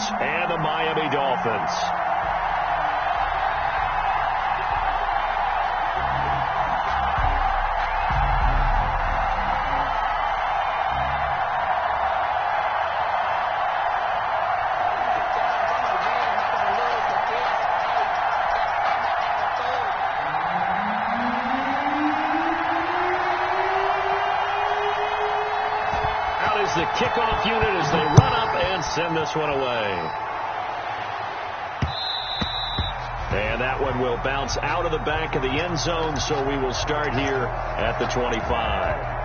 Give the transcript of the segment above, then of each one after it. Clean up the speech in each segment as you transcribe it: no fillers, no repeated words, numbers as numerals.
and the Miami Dolphins. The kickoff unit as they run up and send this one away. And that one will bounce out of the back of the end zone, so we will start here at the 25.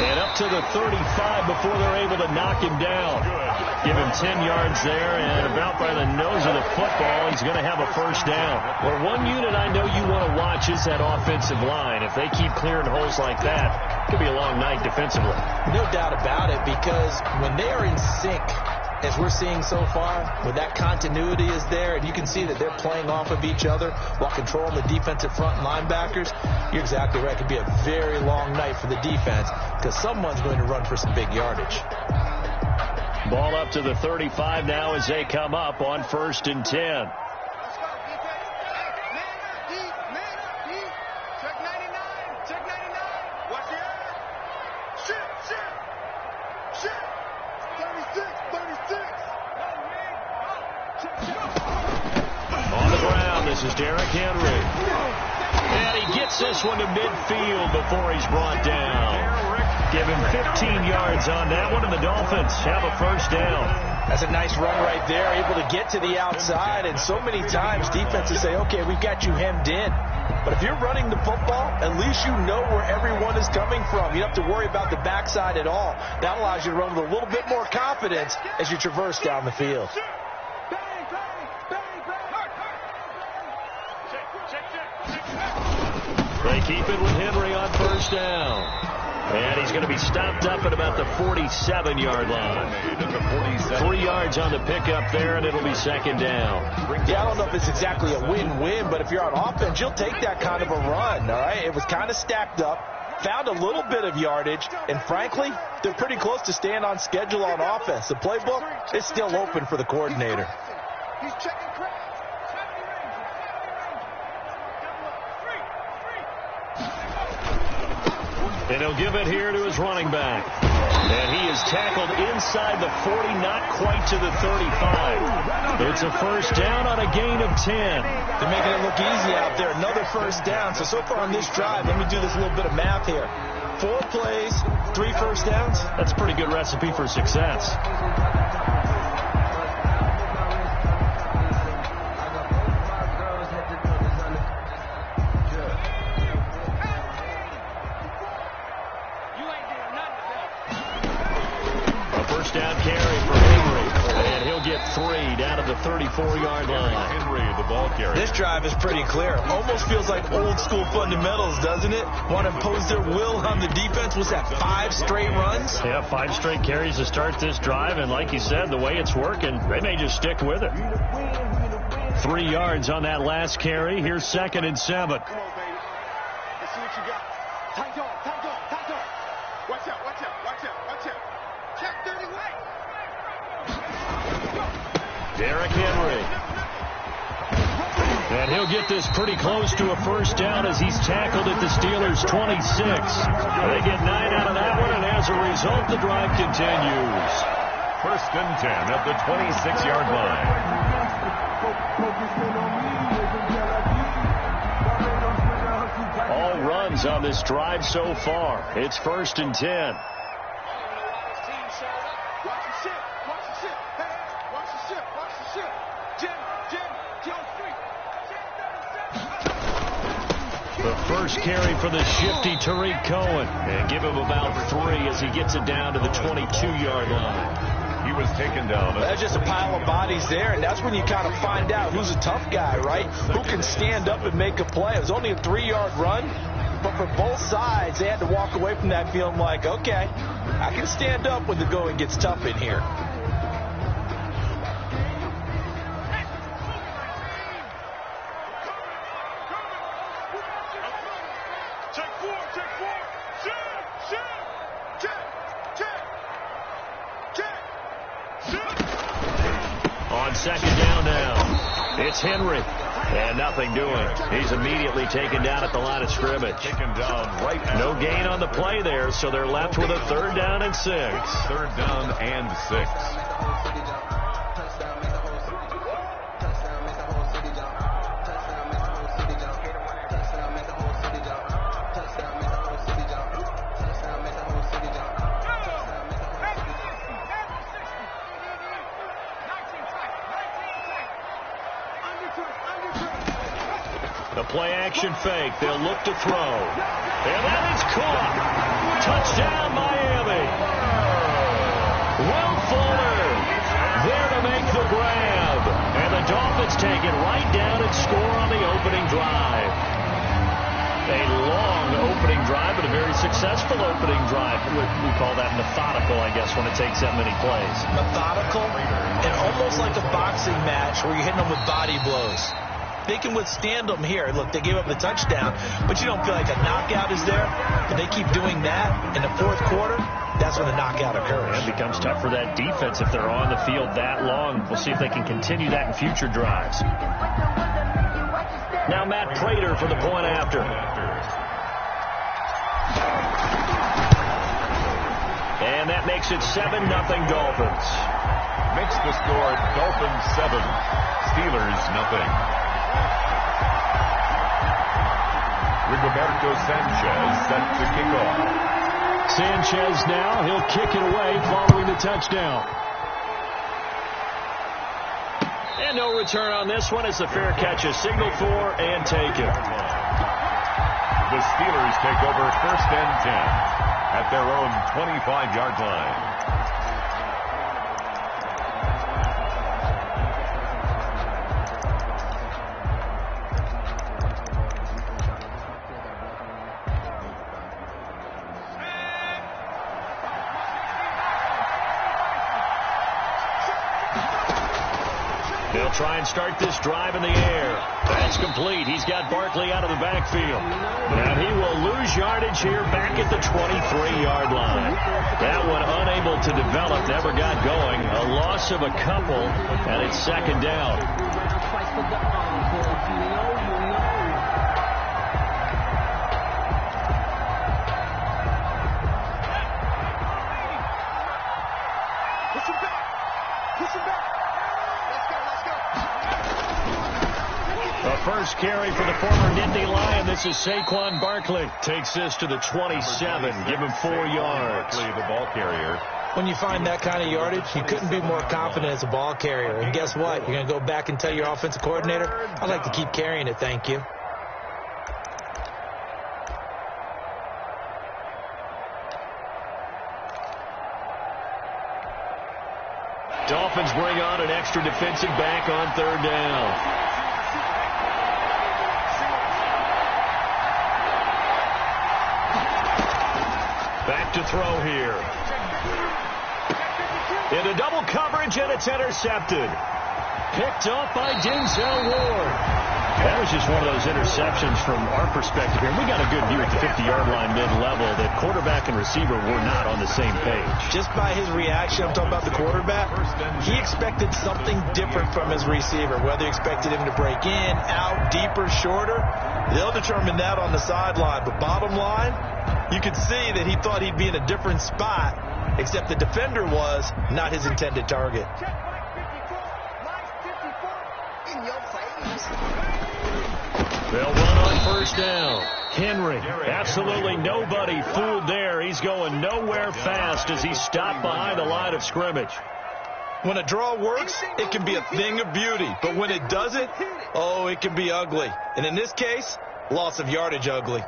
And up to the 35 before they're able to knock him down. Give him 10 yards there, and about by the nose of the football, he's going to have a first down. Well, one unit I know you want to watch is that offensive line. If they keep clearing holes like that, it could be a long night defensively. No doubt about it, because when they are in sync, as we're seeing so far, when that continuity is there, and you can see that they're playing off of each other while controlling the defensive front linebackers, you're exactly right. It could be a very long night for the defense because someone's going to run for some big yardage. Ball up to the 35 now as they come up on 1st and 10. This is Derrick Henry. And he gets this one to midfield before he's brought down. Give him 15 yards on that one, and the Dolphins have a first down. That's a nice run right there, able to get to the outside, and so many times defenses say, okay, we've got you hemmed in. But if you're running the football, at least you know where everyone is coming from. You don't have to worry about the backside at all. That allows you to run with a little bit more confidence as you traverse down the field. They keep it with Henry on first down. And he's going to be stopped up at about the 47-yard line. 3 yards on the pickup there, and it'll be second down. Yeah, I don't know if it's exactly a win-win, but if you're on offense, you'll take that kind of a run, all right? It was kind of stacked up, found a little bit of yardage, and frankly, they're pretty close to staying on schedule on offense. The playbook is still open for the coordinator. He's checking cracks. And he'll give it here to his running back. And he is tackled inside the 40, not quite to the 35. It's a first down on a gain of 10. They're making it look easy out there. Another first down. So far on this drive, let me do this little bit of math here. 4 plays, 3 first downs. That's a pretty good recipe for success. Down carry for Henry, and he'll get 3 down to the 34-yard line. Henry, the ball carrier. This drive is pretty clear. Almost feels like old school fundamentals, doesn't it? Want to impose their will on the defense. Was that 5 straight runs? Yeah, 5 straight carries to start this drive, and like you said, the way it's working, they may just stick with it. 3 yards on that last carry. Here's 2nd and 7. Come on, baby. Let's see what you got. Tight dog. Watch out. Check 30 way. Derrick Henry. And he'll get this pretty close to a first down as he's tackled at the Steelers' 26. They get 9 out of that one, and as a result, the drive continues. 1st and 10 at the 26-yard line. All run runs on this drive so far. It's 1st and 10. The first carry for the shifty Tariq Cohen. And give him about 3 as he gets it down to the 22-yard line. He was taken down. That's just a pile of bodies there, and that's when you kind of find out who's a tough guy, right? Who can stand up and make a play. It was only a 3-yard run, but for both sides, they had to walk away from that feeling like, okay, I can stand up when the going gets tough in here. On 2nd down now, it's Henry, and nothing doing. He's immediately taken down at the line of scrimmage. Taken down right. No gain on the play there, so they're left with a 3rd down and 6. 3rd down and 6. The play-action fake. They'll look to throw. And that is caught. Touchdown, Miami. Will Fuller there to make the grab. And the Dolphins take it right down and score on the opening drive. A long opening drive, but a very successful opening drive. We call that methodical, I guess, when it takes that many plays. Methodical and almost like a boxing match where you're hitting them with body blows. They can withstand them here. Look, they gave up the touchdown, but you don't feel like a knockout is there. And they keep doing that in the 4th quarter, that's when the knockout occurs. It becomes tough for that defense if they're on the field that long. We'll see if they can continue that in future drives. Now Matt Prater for the point after. And that makes it 7-0 Dolphins. Makes the score Dolphins 7, Steelers 0. Rigoberto Sanchez set to kick off. Sanchez now, he'll kick it away following the touchdown. And no return on this one. It's a fair catch, a signal for, and take it. The Steelers take over 1st and 10 at their own 25-yard line. They'll try and start this drive in the air. That's complete. He's got Barkley out of the backfield. And he will lose yardage here back at the 23-yard line. That one unable to develop, never got going. A loss of a couple, and it's 2nd down. First carry for the former Nittany Lion. This is Saquon Barkley. Takes this to the 27. Give him 4 yards. The ball carrier. When you find that kind of yardage, you couldn't be more confident as a ball carrier. And guess what? You're going to go back and tell your offensive coordinator, I'd like to keep carrying it, thank you. Dolphins bring on an extra defensive back on 3rd down. Back to throw here. Into double coverage, and it's intercepted. Picked off by Denzel Ward. That was just one of those interceptions from our perspective here. We got a good view at the 50-yard line mid-level that quarterback and receiver were not on the same page. Just by his reaction, I'm talking about the quarterback, he expected something different from his receiver, whether he expected him to break in, out, deeper, shorter. They'll determine that on the sideline. But bottom line, you could see that he thought he'd be in a different spot, except the defender was not his intended target. In your face. They'll run on first down. Henry, absolutely nobody fooled there. He's going nowhere fast as he stopped behind the line of scrimmage. When a draw works, it can be a thing of beauty. But when it doesn't, oh, it can be ugly. And in this case, loss of yardage ugly.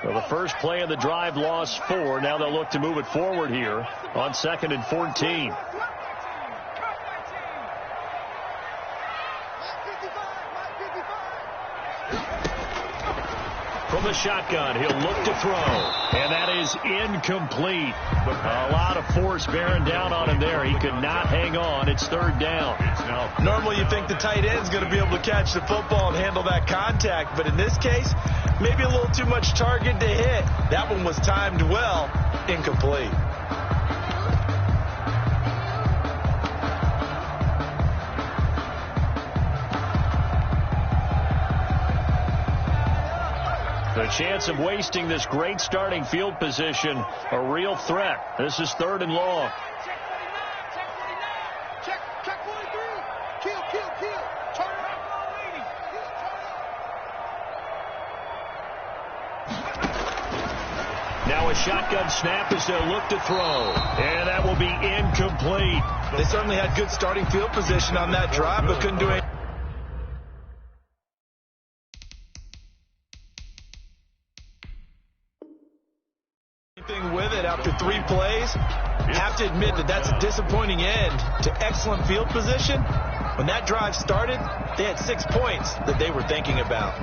Well, the first play of the drive lost 4. Now they'll look to move it forward here on 2nd and 14. From the shotgun, he'll look to throw, and that is incomplete. A lot of force bearing down on him there. He could not hang on. It's 3rd down. Normally you think the tight end's going to be able to catch the football and handle that contact, but in this case, maybe a little too much target to hit. That one was timed well, incomplete. The chance of wasting this great starting field position, a real threat. This is 3rd and long. Check 43. Kill. Turn around. Now a shotgun snap as they'll look to throw. And that will be incomplete. They certainly had good starting field position on that drive, but couldn't do anything with it after 3 plays. Have to admit that that's a disappointing end to excellent field position. When that drive started, they had 6 points that they were thinking about.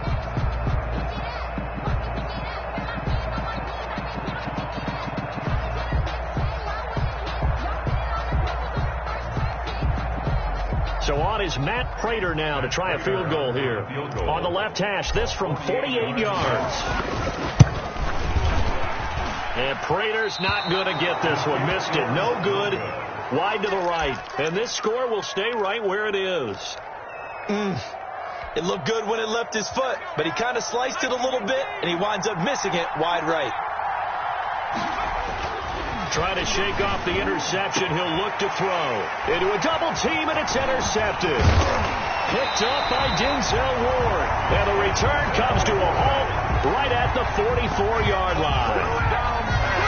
So on is Matt Prater now to try a field goal here. On the left hash, this from 48 yards. And Prater's not going to get this one. Missed it. No good. Wide to the right. And this score will stay right where it is. It looked good when it left his foot, but he kind of sliced it a little bit, and he winds up missing it wide right. Trying to shake off the interception. He'll look to throw. Into a double team, and it's intercepted. Picked up by Denzel Ward. And the return comes to a halt right at the 44-yard line.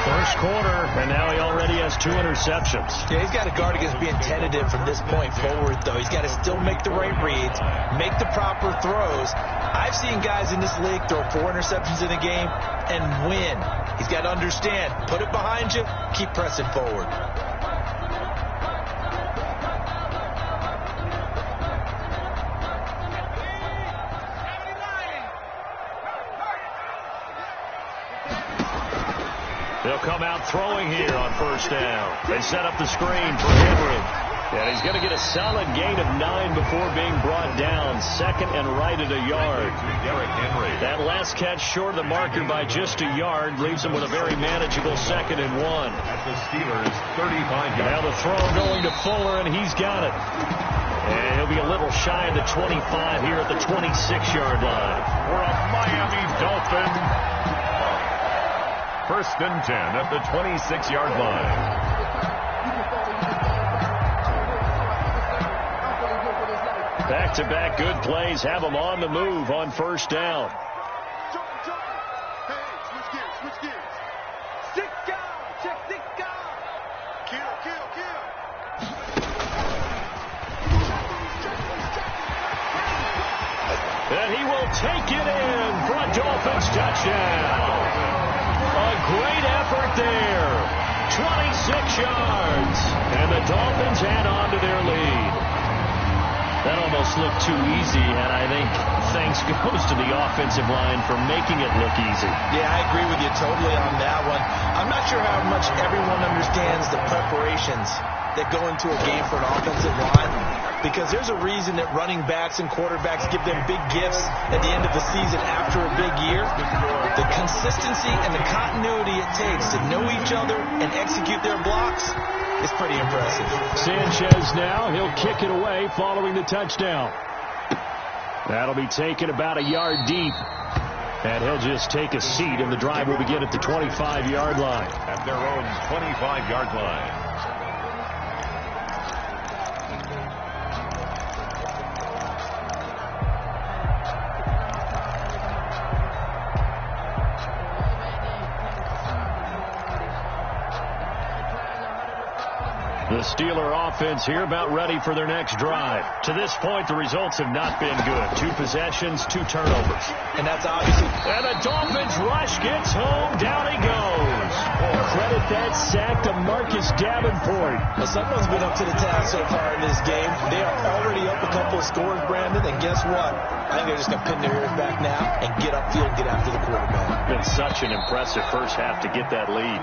First quarter, and now he already has 2 interceptions. Yeah, he's got to guard against being tentative from this point forward, though. He's got to still make the right reads, make the proper throws. I've seen guys in this league throw 4 interceptions in a game and win. He's got to understand, put it behind you, keep pressing forward. They'll come out throwing here on first down. They set up the screen for Henry. And he's going to get a solid gain of 9 before being brought down. 2nd and right at a yard. That last catch short of the marker by just a yard leaves him with a very manageable 2nd and 1. At the Steelers' 35-yard. Now the throw going to Fuller, and he's got it. And he'll be a little shy of the 25 here at the 26-yard line. For a Miami Dolphin. 1st and 10 at the 26-yard line. Back-to-back good plays have them on the move on first down. Hey, switch gears. 6 guys. Check 6 guys. Kill. And he will take it in for a Dolphins touchdown. A great effort there. 26 yards. And the Dolphins add on to their lead. That almost looked too easy, and I think thanks goes to the offensive line for making it look easy. Yeah, I agree with you totally on that one. I'm not sure how much everyone understands the preparations that go into a game for an offensive line, because there's a reason that running backs and quarterbacks give them big gifts at the end of the season after a big year. The consistency and the continuity it takes to know each other and execute their blocks is pretty impressive. Sanchez now, he'll kick it away following the touchdown. That'll be taken about a yard deep. And he'll just take a seat, and the drive will begin at the 25-yard line. At their own 25-yard line. Steeler offense here about ready for their next drive. To this point, the results have not been good. 2 possessions, 2 turnovers. And that's obviously... And the Dolphins rush gets home. Down he goes. Credit that sack to Marcus Davenport. Well, someone's been up to the task so far in this game. They are already up a couple of scores, Brandon, and guess what? I think they're just going to pin their ears back now and get upfield and get after the quarterback. Been such an impressive first half to get that lead.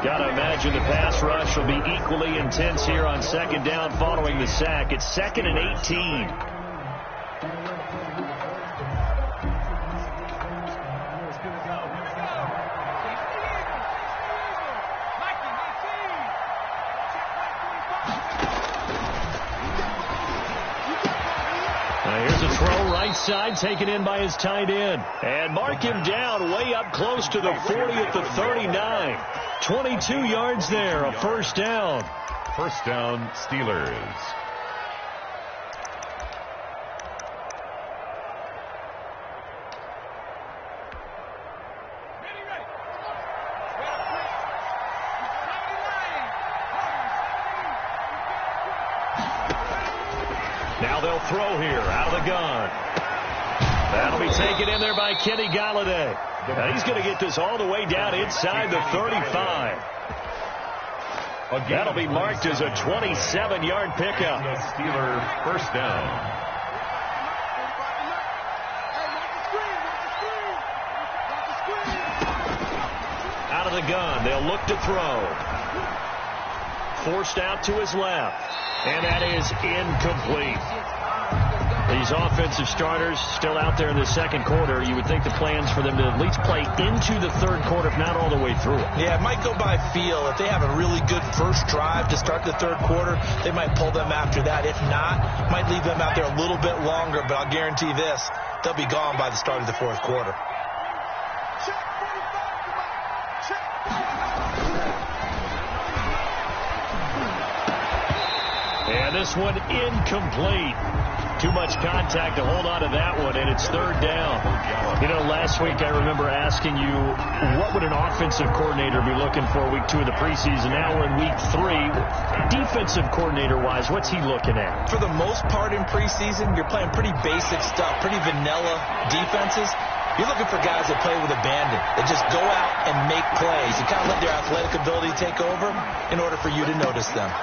Got to imagine the pass rush will be equally intense here on second down following the sack. It's 2nd and 18. Here's a throw right side, taken in by his tight end. And mark him down way up close to the 40 at the 39. 22 yards there, a first down. First down, Steelers. Now they'll throw here out of the gun. That'll be taken in there by Kenny Galladay. Now he's going to get this all the way down inside the 35. That'll be marked as a 27-yard pickup. The Steeler first down. Out of the gun. They'll look to throw. Forced out to his left. And that is incomplete. These offensive starters still out there in the second quarter. You would think the plans for them to at least play into the third quarter, if not all the way through it. Yeah, it might go by feel. If they have a really good first drive to start the third quarter, they might pull them after that. If not, might leave them out there a little bit longer. But I'll guarantee this, they'll be gone by the start of the fourth quarter. And this one incomplete. Too much contact to hold on to that one, and it's third down. You know, last week I remember asking you, what would an offensive coordinator be looking for week 2 of the preseason? Now we're in week 3. Defensive coordinator-wise, what's he looking at? For the most part in preseason, you're playing pretty basic stuff, pretty vanilla defenses. You're looking for guys that play with abandon, that just go out and make plays and kind of let their athletic ability take over in order for you to notice them.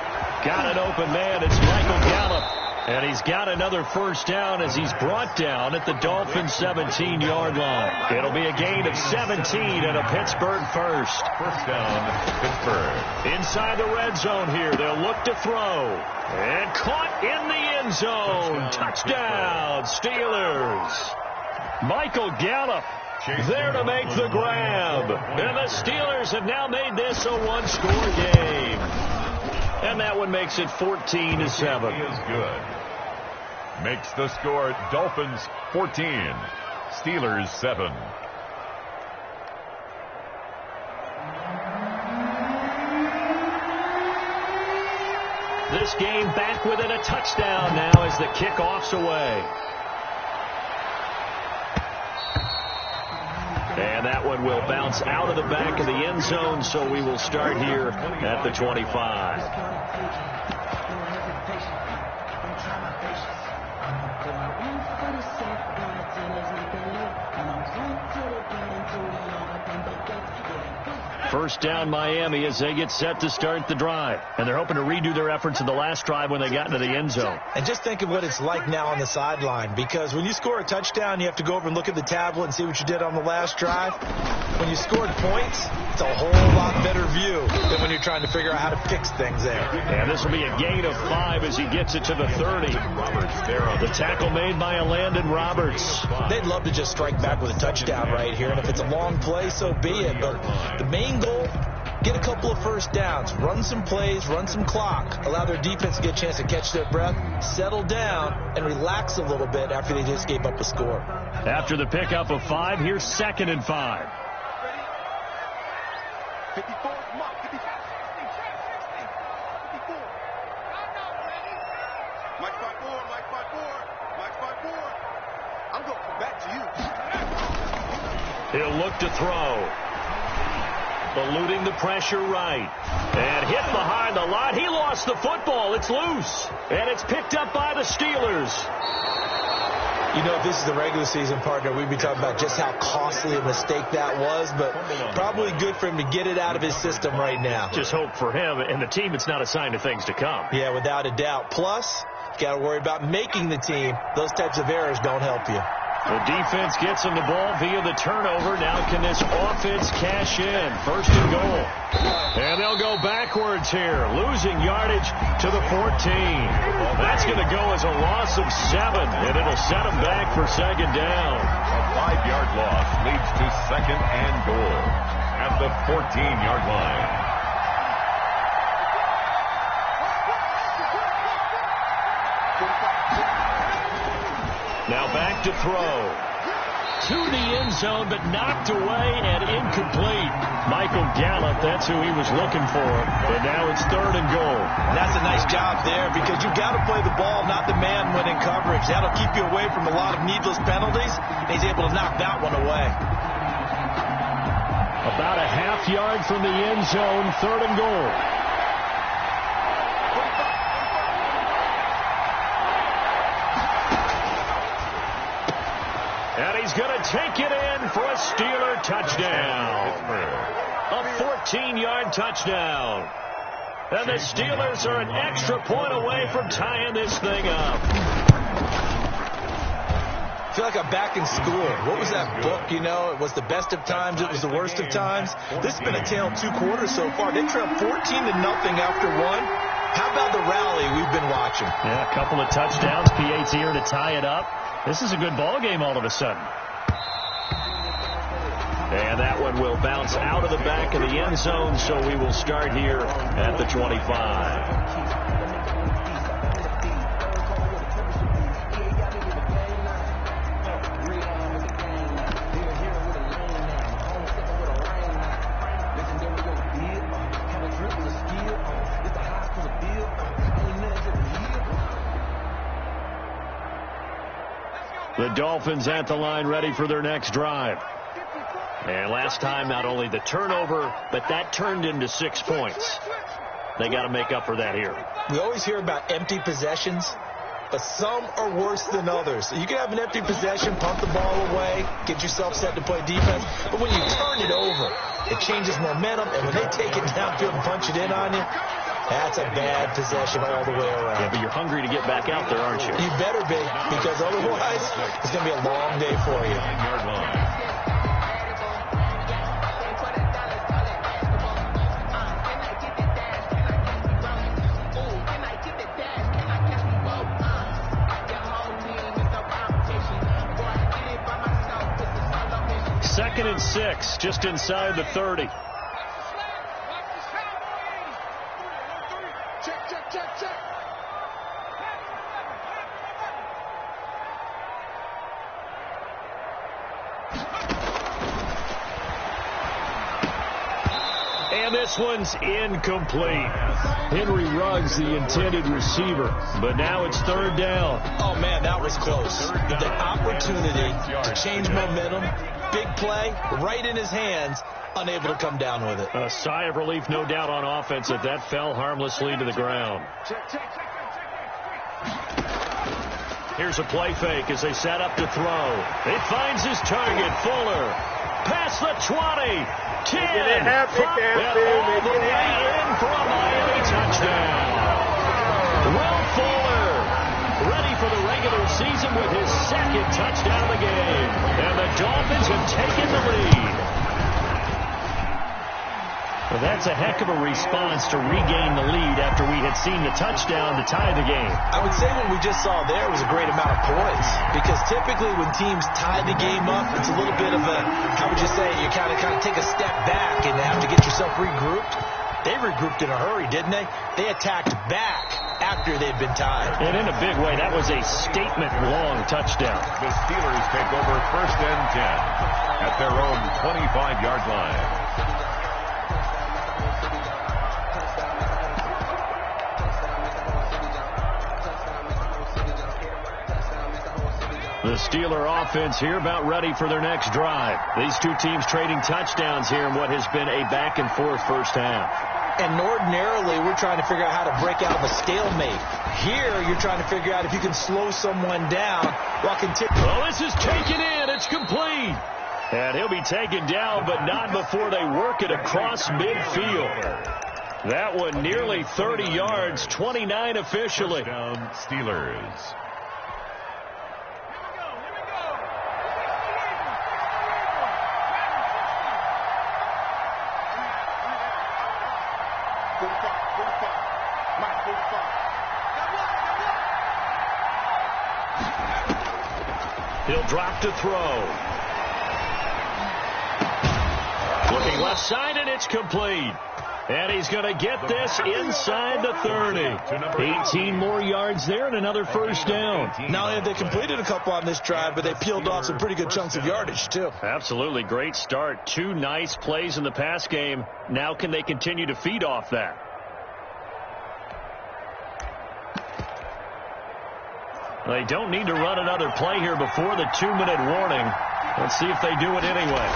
Got an open man. It's Michael Gallup. And he's got another first down as he's brought down at the Dolphins' 17-yard line. It'll be a gain of 17 and a Pittsburgh first. First down, Pittsburgh. Inside the red zone here. They'll look to throw. And caught in the end zone. Touchdown, Steelers. Michael Gallup there to make the grab. And the Steelers have now made this a one-score game. And that one makes it 14-7. He is good. Makes the score Dolphins 14, Steelers 7. This game back within a touchdown now as the kickoff's away. And that one will bounce out of the back of the end zone, so we will start here at the 25. First down Miami as they get set to start the drive. And they're hoping to redo their efforts in the last drive when they got into the end zone. And just think of what it's like now on the sideline, because when you score a touchdown, you have to go over and look at the tablet and see what you did on the last drive. When you scored points, it's a whole lot better view than when you're trying to figure out how to fix things there. And this will be a gain of 5 as he gets it to the 30. The tackle made by Landon Roberts. They'd love to just strike back with a touchdown right here, and if it's a long play, so be it. But the main goal, get a couple of first downs, run some plays, run some clock, allow their defense to get a chance to catch their breath, settle down, and relax a little bit after they just gave up a score. After the pickup of 5, here's 2nd and 5. 54, come on, 54. 54. Mike 5-4, Mike 5-4, Mike 5-4. I'm going to come back to you. He'll look to throw. Eluding the pressure right. And hit behind the line. He lost the football. It's loose. And it's picked up by the Steelers. You know, if this is the regular season, partner, we'd be talking about just how costly a mistake that was, but probably good for him to get it out of his system right now. Just hope for him and the team it's not a sign of things to come. Yeah, without a doubt. Plus, you got to worry about making the team. Those types of errors don't help you. The defense gets him the ball via the turnover. Now can this offense cash in? First and goal. And they'll go backwards here, losing yardage to the 14. That's going to go as a loss of 7, and it'll set them back for second down. A 5-yard loss leads to second and goal at the 14-yard line. Now back to throw. To the end zone, but knocked away and incomplete. Michael Gallup, that's who he was looking for. But now it's third and goal. That's a nice job there because you've got to play the ball, not the man when in coverage. That'll keep you away from a lot of needless penalties. And he's able to knock that one away. About a half yard from the end zone, third and goal. And he's going to take it in for a Steeler touchdown. A 14-yard touchdown. And the Steelers are an extra point away from tying this thing up. I feel like I'm back in school. What was that book, you know? It was the best of times. It was the worst of times. This has been a tale of 2 quarters so far. They trailed 14-0 after 1. How about the rally we've been watching? Yeah, a couple of touchdowns. P8's here to tie it up. This is a good ball game all of a sudden. And that one will bounce out of the back of the end zone, so we will start here at the 25. The Dolphins at the line ready for their next drive. And last time, not only the turnover, but that turned into 6 points. They got to make up for that here. We always hear about empty possessions, but some are worse than others. You can have an empty possession, pump the ball away, get yourself set to play defense, but when you turn it over, it changes momentum, and when they take it downfield and punch it in on you, that's a bad possession all the way around. Yeah, but you're hungry to get back out there, aren't you? You better be, because otherwise it's going to be a long day for you. Second and 6, just inside the 30. And this one's incomplete. Henry Ruggs, the intended receiver, but now it's third down. Oh, man, that was close. The opportunity to change momentum, big play, right in his hands, unable to come down with it. A sigh of relief, no doubt, on offense that fell harmlessly to the ground. Here's a play fake as they set up to throw. It finds his target, Fuller. Past the 20, 10, and all the way in for a Miami touchdown. Will Fuller, ready for the regular season with his second touchdown of the game. And the Dolphins have taken the lead. Well, that's a heck of a response to regain the lead after we had seen the touchdown to tie the game. I would say what we just saw there was a great amount of poise, because typically when teams tie the game up, it's a little bit of a, how would you say, you kind of take a step back and have to get yourself regrouped. They regrouped in a hurry, didn't they? They attacked back after they'd been tied. And in a big way, that was a statement-long touchdown. The Steelers take over first and 10 at their own 25-yard line. The Steeler offense here about ready for their next drive. These two teams trading touchdowns here in what has been a back-and-forth first half. And ordinarily, we're trying to figure out how to break out of a stalemate. Here, you're trying to figure out if you can slow someone down while continuing. Well, this is taken in. It's complete. And he'll be taken down, but not before they work it across midfield. That one nearly 30 yards, 29 officially. Touchdown, Steelers. He'll drop to throw. Looking left side, and it's complete. And he's going to get this inside the 30. 18 more yards there and another first down. Not only have they completed a couple on this drive, but they peeled off some pretty good chunks of yardage, too. Absolutely great start. 2 nice plays in the pass game. Now can they continue to feed off that? They don't need to run another play here before the 2-minute warning. Let's see if they do it anyway.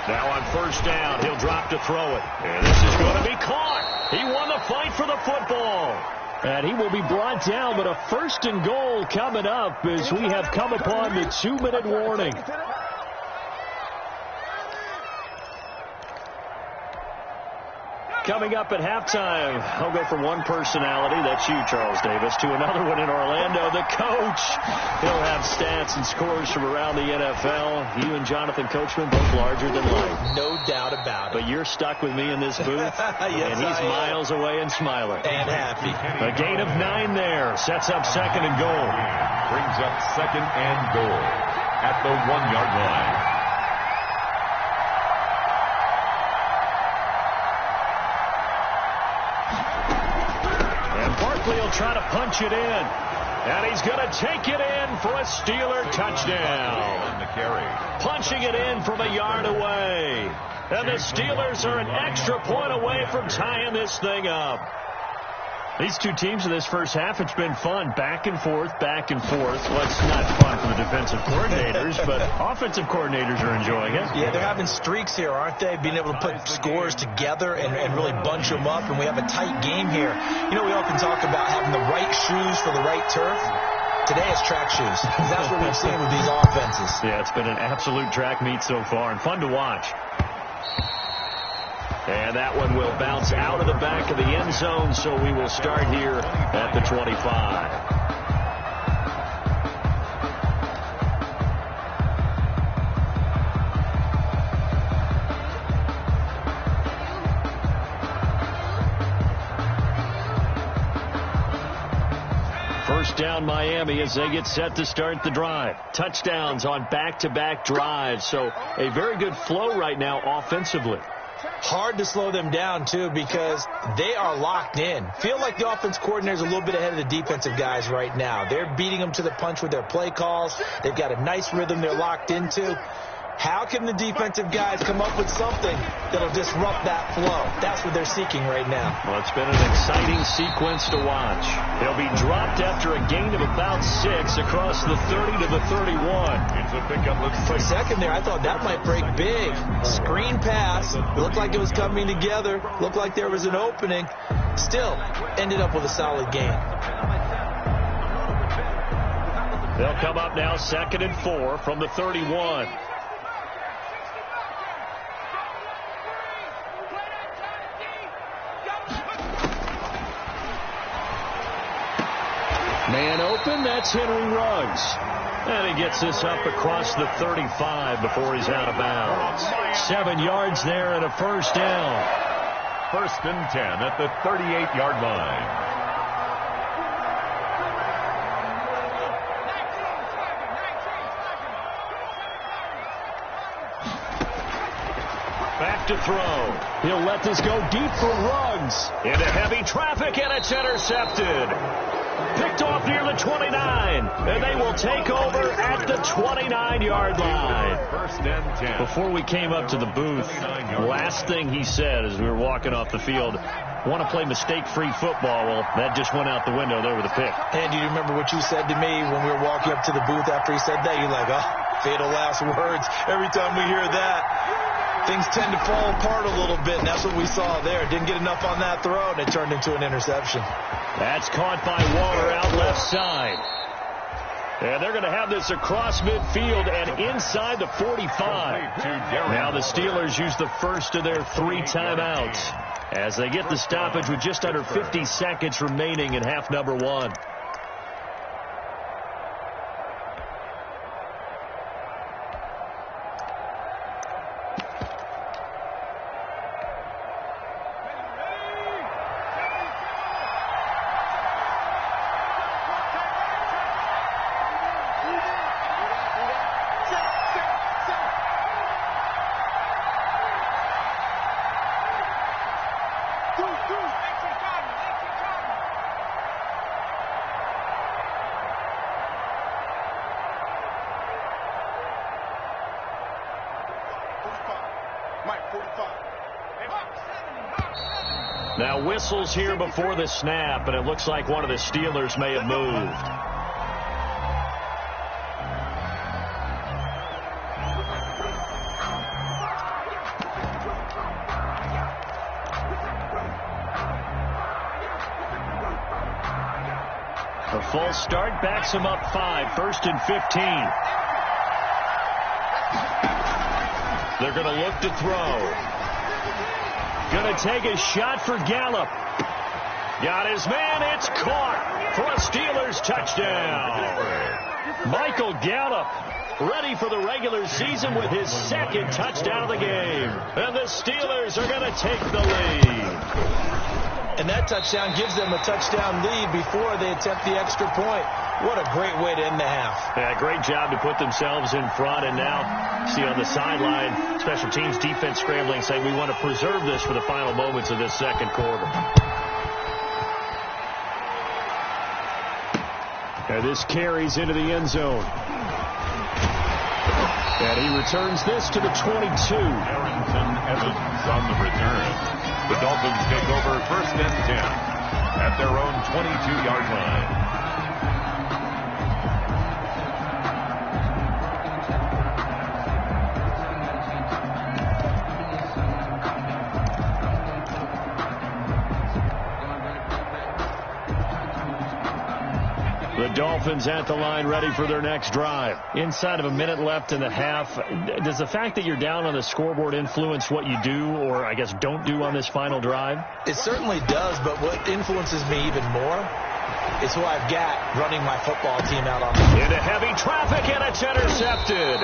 Now on first down, he'll drop to throw it. And this is going to be caught. He won the fight for the football. And he will be brought down, but a 1st and goal coming up as we have come upon the 2-minute warning. Coming up at halftime, I'll go from one personality, that's you, Charles Davis, to another one in Orlando, the coach. He'll have stats and scores from around the NFL. You and Jonathan Coachman, both larger than life. No doubt about it. But you're stuck with me in this booth, yes, and he's miles away and smiling. And happy. A gain of 9 there, sets up 2nd and goal. Brings up 2nd and goal at the 1-yard line. He'll try to punch it in. And he's going to take it in for a Steeler touchdown. Punching it in from a yard away. And the Steelers are an extra point away from tying this thing up. These two teams in this first half, it's been fun. Back and forth, back and forth. Well, it's not fun for the defensive coordinators, but offensive coordinators are enjoying it. Yeah, they're having streaks here, aren't they? Being able to put scores together and really bunch them up, and we have a tight game here. You know, we often talk about having the right shoes for the right turf. Today it's track shoes. That's what we've seen with these offenses. Yeah, it's been an absolute track meet so far, and fun to watch. And that one will bounce out of the back of the end zone, so we will start here at the 25. First down Miami as they get set to start the drive. Touchdowns on back-to-back drives, so a very good flow right now offensively. Hard to slow them down, too, because they are locked in. Feel like the offense coordinator's a little bit ahead of the defensive guys right now. They're beating them to the punch with their play calls. They've got a nice rhythm they're locked into. How can the defensive guys come up with something that'll disrupt that flow? That's what they're seeking right now. Well, it's been an exciting sequence to watch. He'll be dropped after a gain of about 6 across the 30 to the 31. It's a pickup. For a second there, I thought that might break big. Screen pass. Looked like it was coming together. Looked like there was an opening. Still ended up with a solid gain. They'll come up now 2nd and 4 from the 31. Man open, that's Henry Ruggs. And he gets this up across the 35 before he's out of bounds. 7 yards there and a first down. 1st and 10 at the 38-yard line. Back to throw. He'll let this go deep for Ruggs. Into heavy traffic, and it's intercepted. Picked off near the 29, and they will take over at the 29-yard line. 1st and 10. Before we came up to the booth, last thing he said as we were walking off the field, want to play mistake-free football. Well, that just went out the window there with a pick. And do you remember what you said to me when we were walking up to the booth after he said that? You're like, oh, fatal last words. Every time we hear that, things tend to fall apart a little bit, and that's what we saw there. Didn't get enough on that throw, and it turned into an interception. That's caught by Waller out left side. And they're going to have this across midfield and inside the 45. Now the Steelers use the first of their 3 timeouts as they get the stoppage with just under 50 seconds remaining in half number 1. Now whistles here before the snap, and it looks like one of the Steelers may have moved. A false start backs him up 5, 1st and 15. They're going to look to throw. Going to take a shot for Gallup. Got his man. It's caught for a Steelers touchdown. Michael Gallup ready for the regular season with his 2nd touchdown of the game. And the Steelers are going to take the lead. And that touchdown gives them a touchdown lead before they attempt the extra point. What a great way to end the half. Yeah, great job to put themselves in front. And now, see on the sideline, special teams defense scrambling, saying we want to preserve this for the final moments of this 2nd quarter. And this carries into the end zone. And he returns this to the 22. Harrington Evans on the return. The Dolphins take over 1st and 10 at their own 22-yard line. The Dolphins at the line ready for their next drive. Inside of a minute left in the half, does the fact that you're down on the scoreboard influence what you do or, I guess, don't do on this final drive? It certainly does, but what influences me even more is who I've got running my football team out on. Into heavy traffic, and it's intercepted.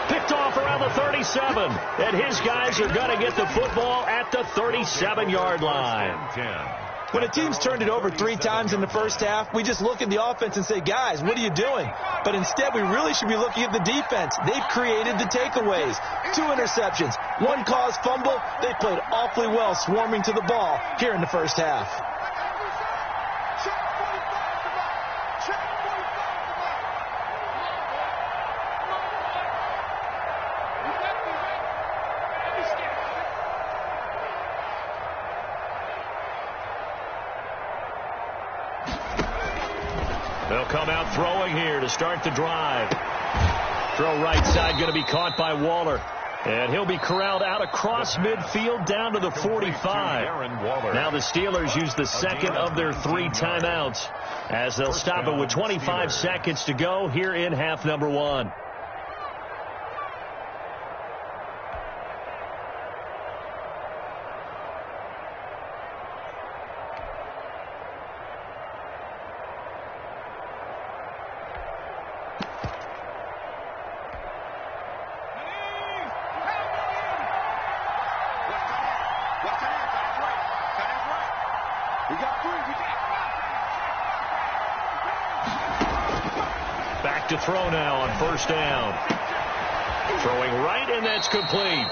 Picked off around the 37, and his guys are going to get the football at the 37-yard line. When a team's turned it over 3 times in the first half, we just look at the offense and say, guys, what are you doing? But instead, we really should be looking at the defense. They've created the takeaways. 2 interceptions, 1 caused fumble. They played awfully well swarming to the ball here in the first half. They'll come out throwing here to start the drive. Throw right side going to be caught by Waller. And he'll be corralled out across midfield down to the 45. Now the Steelers use the 2nd of their 3 timeouts as they'll stop it with 25 seconds to go here in half number 1. Back to throw now on 1st down. Throwing right, and that's complete.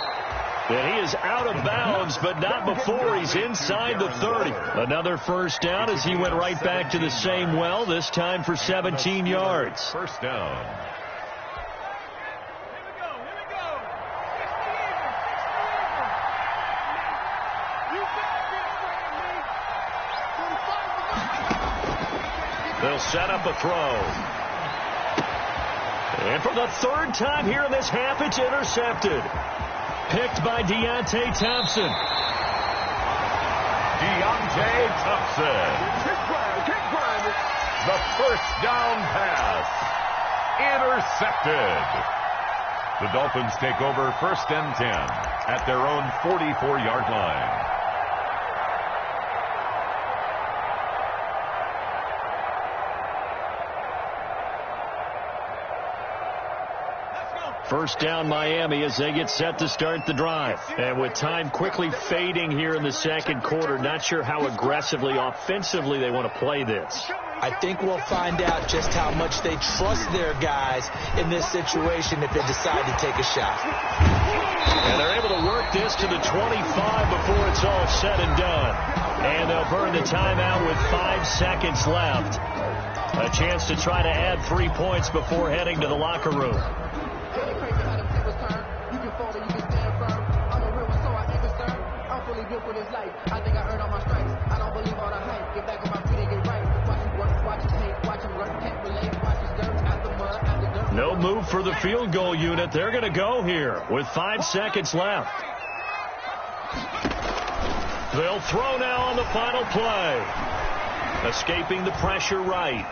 And he is out of bounds, but not before he's inside the 30. Another 1st down as he went right back to the same well, this time for 17 yards. 1st down. They'll set up a throw. And for the 3rd time here in this half, it's intercepted. picked by Deontay Thompson. Deontay Thompson. The first down pass. Intercepted. The Dolphins take over 1st and 10 at their own 44-yard line. First down Miami as they get set to start the drive. And with time quickly fading here in the second quarter, not sure how aggressively, offensively they want to play this. I think we'll find out just how much they trust their guys in this situation if they decide to take a shot. And they're able to work this to the 25 before it's all said and done. And they'll burn the timeout with 5 seconds left. A chance to try to add 3 points before heading to the locker room. No move for the field goal unit. They're going to go here with 5 seconds left. They'll throw now on the final play. Escaping the pressure right.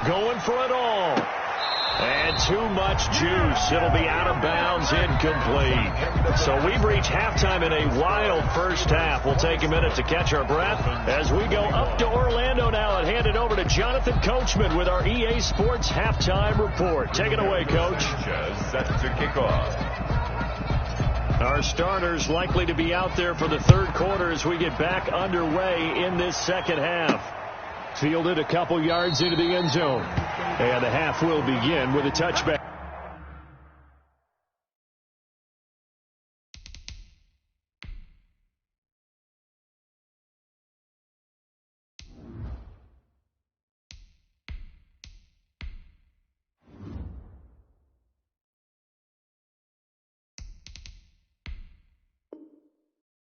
Going for it all. And too much juice. It'll be out of bounds, incomplete. So we've reached halftime in a wild first half. We'll take a minute to catch our breath as we go up to Orlando now and hand it over to Jonathan Coachman with our EA Sports Halftime Report. Take it away, Coach. Set to kick off. Our starters likely to be out there for the third quarter as we get back underway in this second half. Fielded a couple yards into the end zone. And the half will begin with a touchback.